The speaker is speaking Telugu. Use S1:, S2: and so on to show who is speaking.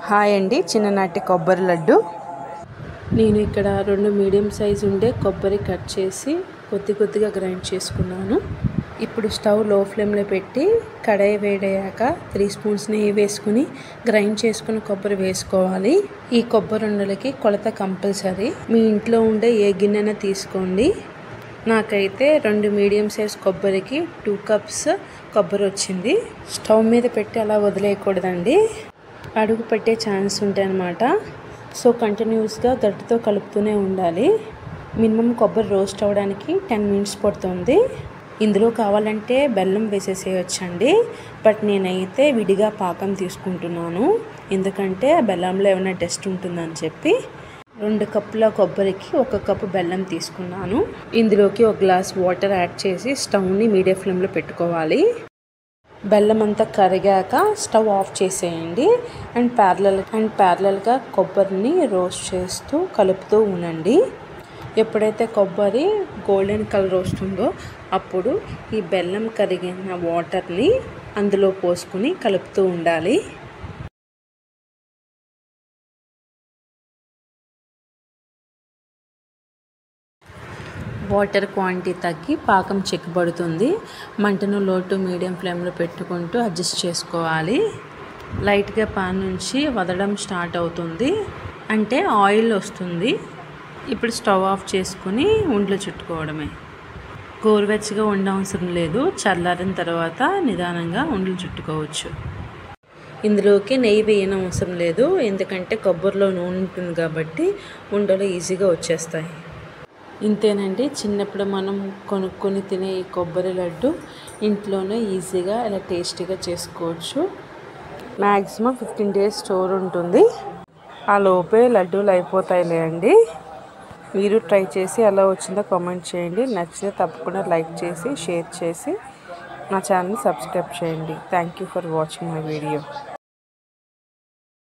S1: హాయ్ అండి, చిన్ననాటి కొబ్బరి లడ్డు.
S2: నేను ఇక్కడ 2 మీడియం సైజు ఉండే కొబ్బరి కట్ చేసి కొద్దిగా గ్రైండ్ చేసుకున్నాను. ఇప్పుడు స్టవ్ లో ఫ్లేమ్లో పెట్టి కడాయి వేడయ్యాక 3 స్పూన్స్ నెయ్యి వేసుకుని గ్రైండ్ చేసుకున్న కొబ్బరి వేసుకోవాలి. ఈ కొబ్బరి ఉండలకి కొలత కంపల్సరీ. మీ ఇంట్లో ఉండే ఏ గిన్నెన తీసుకోండి. నాకైతే 2 మీడియం సైజ్ కొబ్బరికి 2 కప్స్ కొబ్బరి వచ్చింది. స్టవ్ మీద పెట్టి అలా వదిలేయకూడదండి, అడుగు పెట్టే ఛాన్స్ ఉంటాయి అన్నమాట. సో కంటిన్యూస్గా గట్టితో కలుపుతూనే ఉండాలి. మినిమం కొబ్బరి రోస్ట్ అవ్వడానికి 10 మినిట్స్ పడుతుంది. ఇందులో కావాలంటే బెల్లం వేసేసేయచ్చండి, బట్ నేనైతే విడిగా పాకం తీసుకుంటున్నాను, ఎందుకంటే బెల్లంలో ఏమైనా టెస్ట్ ఉంటుందని చెప్పి. 2 కప్పుల కొబ్బరికి 1 కప్పు బెల్లం తీసుకున్నాను. ఇందులోకి 1 గ్లాస్ వాటర్ యాడ్ చేసి స్టవ్ని మీడియం ఫ్లేమ్లో పెట్టుకోవాలి. బెల్లం అంతా కరిగాక స్టవ్ ఆఫ్ చేసేయండి అండ్ ప్యారలల్గా కొబ్బరిని రోస్ట్ చేస్తూ కలుపుతూ ఉండండి. ఎప్పుడైతే కొబ్బరి గోల్డెన్ కలర్ వస్తుందో అప్పుడు ఈ బెల్లం కరిగిన వాటర్ని అందులో పోసుకుని కలుపుతూ ఉండాలి. వాటర్ క్వాంటిటీ తగ్గి పాకం చిక్కబడుతుంది. మంటను లో టు మీడియం ఫ్లేమ్లో పెట్టుకుంటూ అడ్జస్ట్ చేసుకోవాలి. లైట్గా పాన్ నుంచి వదలడం స్టార్ట్ అవుతుంది, అంటే ఆయిల్ వస్తుంది. ఇప్పుడు స్టవ్ ఆఫ్ చేసుకుని ఉండలు చుట్టుకోవడమే. గోరువెచ్చగా ఉండవసరం లేదు, చల్లారిన తర్వాత నిదానంగా ఉండలు చుట్టుకోవచ్చు. ఇందులోకి నెయ్యి వేయనవసరం లేదు, ఎందుకంటే కొబ్బరిలో నూనె ఉంటుంది కాబట్టి ఉండలు ఈజీగా వచ్చేస్తాయి. ఇంతేనండి, చిన్నప్పుడు మనం కొనుక్కొని తినే ఈ కొబ్బరి లడ్డు ఇంట్లోనే ఈజీగా ఇలా టేస్టీగా చేసుకోవచ్చు. మ్యాక్సిమం 15 days స్టోర్ ఉంటుంది. ఆ లోపే లడ్డూలు అయిపోతాయిలే అండి. మీరు ట్రై చేసి ఎలా వచ్చిందో కామెంట్ చేయండి. నచ్చితే తప్పకుండా లైక్ చేసి షేర్ చేసి నా ఛానల్ని సబ్స్క్రైబ్ చేయండి. Thank you for watching my video.